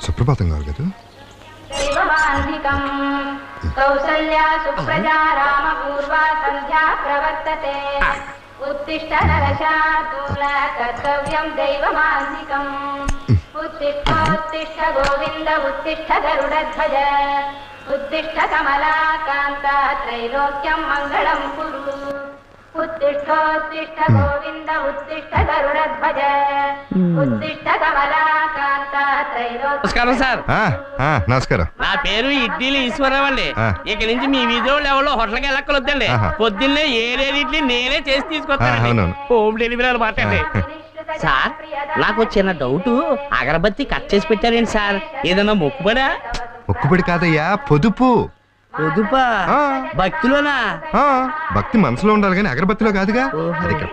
సుప్రభాతం కాదు కదా. కౌసల్యా సుప్రజా రామ పూర్వా సంధ్యా ప్రవర్తతే ఉత్తిష్ట నరశార్దూల కర్తవ్యం దైవమాంధికం ఉత్తిష్ఠోత్తిష్ఠ గోవింద ఉత్తిష్ఠ గరుడధ్వజ ఉత్తిష్ఠ కమలాకాంత త్రైలోక్యం మంగళం కురు ఉత్తిష్ఠోత్తిష్ఠ గోవింద ఉత్తిష్ఠ గరుడధ్వజ ఉత్తిష్ఠ కమలాకాంత త్రైలోక్యం. నమస్కారం సార్. నమస్కారం. నా పేరు ఇడ్లీలు ఈశ్వరరావు అండి. ఇక నుంచి మీ వీధిలో ఎవరో హోటల్కి వెళ్ళక్కలొద్దండి. పొద్దున్నే 7 ఇడ్లీ నేనే చేసి తీసుకొస్తాను. హోమ్ డెలివరీ అనమాట అండి. సార్ నాకు చిన్న డౌట్, అగరబత్తి కట్ చేసి పెట్టారేంటి సార్? ఏదన్నా మొక్కుబడా? మొక్కుబడి కాదయ్యా, పొదుపు. పొదుపా? భక్తిలోనా? భక్తి మనసులో ఉండాలి కానీ అగరబత్తిలో కాదుగా. అది ఇక్కడ